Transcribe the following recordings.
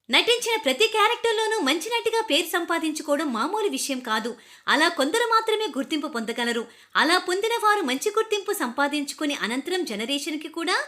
నటించిన ప్రతి క్యారెక్టర్లోనూ మంచి నటిగా పేరు సంపాదించుకోవడం మామూలు విషయం కాదు. అలా కొందరు మాత్రమే గుర్తింపు పొందగలరు. అలా పొందిన వారు మంచి గుర్తింపు సంపాదించుకుని అనంతరం జనరేషన్కి కూడా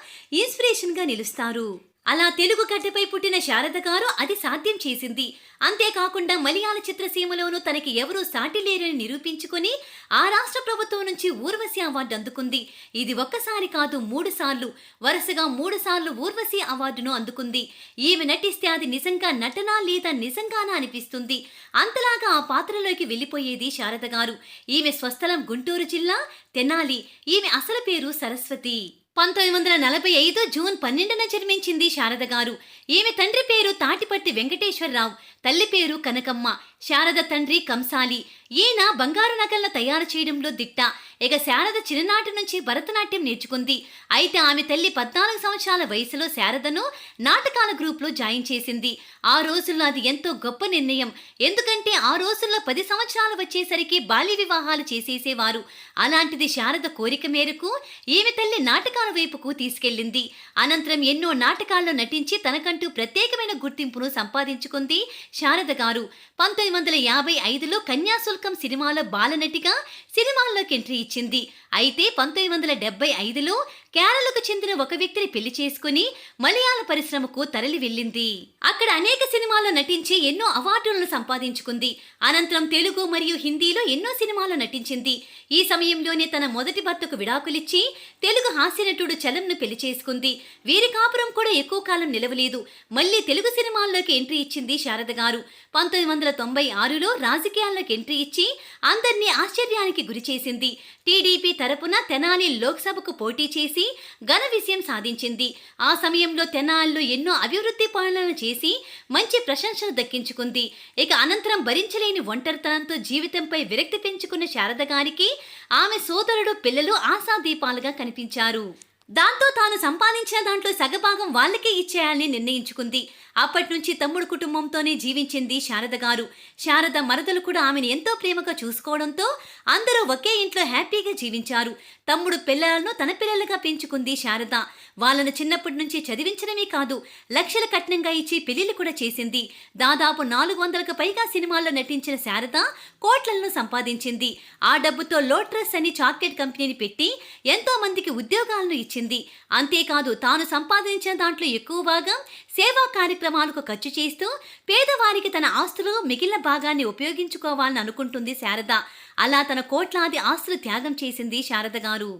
ఇన్స్పిరేషన్గా నిలుస్తారు. అలా తెలుగు గడ్డపై పుట్టిన శారద గారు అది సాధ్యం చేసింది. అంతేకాకుండా మలయాళ చిత్రసీమలోనూ తనకి ఎవరూ సాటి లేరని నిరూపించుకుని ఆ రాష్ట్ర ప్రభుత్వం నుంచి ఊర్వశి అవార్డు అందుకుంది. ఇది ఒక్కసారి కాదు, 3 సార్లు, వరుసగా 3 సార్లు ఊర్వశి అవార్డును అందుకుంది. ఈమె నటిస్తే అది నిజంగా నటన లేదా నిజంగానా అనిపిస్తుంది. అంతలాగా ఆ పాత్రలోకి వెళ్లిపోయేది శారద గారు. ఈమె స్వస్థలం గుంటూరు జిల్లా తెనాలి. ఈమె అసలు పేరు సరస్వతి. 1945 జూన్ 12న జన్మించింది శారద గారు. ఈమె తండ్రి పేరు తాటిపట్టి వెంకటేశ్వరరావు, తల్లి పేరు కనకమ్మ. శారద తండ్రి కంసాలి. ఈయన బంగారు నగలను తయారు చేయడంలో దిట్ట. ఇక శారద చిన్ననాటి నుంచి భరతనాట్యం నేర్చుకుంది. అయితే ఆమె తల్లి 14 సంవత్సరాల వయసులో శారదను నాటకాల గ్రూప్లో జాయిన్ చేసింది. ఆ రోజుల్లో అది ఎంతో గొప్ప నిర్ణయం. ఎందుకంటే ఆ రోజుల్లో 10 సంవత్సరాలు వచ్చేసరికి బాల్య వివాహాలు చేసేసేవారు. అలాంటిది శారద కోరిక మేరకు ఈమె తల్లి నాటకాల వైపుకు తీసుకెళ్లింది. అనంతరం ఎన్నో నాటకాల్లో నటించి తనకంటూ ప్రత్యేకమైన గుర్తింపును సంపాదించుకుంది శారద గారు. 1955లో కన్యాశుల్కం సినిమాలో బాలనటిగా సినిమాల్లోకి ఎంట్రీ ఇచ్చింది. అయితే 1975లో కేరళకు చెందిన ఒక వ్యక్తిని పెళ్లి చేసుకుని మలయాళ పరిశ్రమకు తరలి వెళ్ళింది. అక్కడ అనేక సినిమాల్లో నటించి ఎన్నో అవార్డులను సంపాదించుకుంది. అనంతరం తెలుగు మరియు హిందీలో ఎన్నో సినిమాల్లో నటించింది. ఈ సమయంలోనే తన మొదటి భర్తకు విడాకులిచ్చి తెలుగు హాస్యనటుడు చలంను పెళ్లి చేసుకుంది. వీరి కాపురం కూడా ఎక్కువ కాలం నిలవలేదు. మళ్లీ తెలుగు సినిమాల్లోకి ఎంట్రీ ఇచ్చింది శారద గారు. 1996లో రాజకీయాల్లోకి ఎంట్రీ ఇచ్చి అందరినీ ఆశ్చర్యానికి గురి చేసింది. టీడీపీ తరపున తెనాలి లోక్సభకు పోటీ చేసి ఘన విజయం సాధించింది. ఆ సమయంలో తెనాలిలో ఎన్నో అభివృద్ధి పనులను చేసి మంచి ప్రశంసలు దక్కించుకుంది. ఇక అనంతరం భరించలేని ఒంటరితనంతో జీవితంపై విరక్తి పెంచుకున్న శారద గారికి ఆమె సోదరుడు, పిల్లలు ఆశాదీపాలుగా కనిపించారు. దాంతో తాను సంపాదించిన దాంట్లో సగభాగం వాళ్ళకే ఇచ్చేయాలని నిర్ణయించుకుంది. అప్పటి నుంచి తమ్ముడు కుటుంబంతోనే జీవించింది శారద గారు. శారద మరదలు కూడా ఆమెను ఎంతో ప్రేమగా చూసుకోవడంతో అందరూ ఒకే ఇంట్లో హ్యాపీగా జీవించారు. తమ్ముడు పిల్లలను తన పిల్లలుగా పెంచుకుంది శారద. వాళ్ళను చిన్నప్పటి నుంచి చదివించడమే కాదు, లక్షల కట్నంగా ఇచ్చి పెళ్లిళ్ళు కూడా చేసింది. దాదాపు 400కు పైగా సినిమాల్లో నటించిన శారద కోట్లను సంపాదించింది. ఆ డబ్బుతో లోట్రస్ అని చాక్లెట్ కంపెనీని పెట్టి ఎంతో మందికి ఉద్యోగాలను ఇచ్చింది. అంతేకాదు, తాను సంపాదించిన దాంట్లో ఎక్కువ భాగం సేవా కార్యక్రమాలకు ఖర్చు చేస్తూ పేదవారికి తన ఆస్తులు మిగిలిన భాగాన్ని ఉపయోగించుకోవాలని అనుకుంటుంది శారద. అలా తన కోట్లాది ఆస్తులు త్యాగం చేసింది శారద గారు.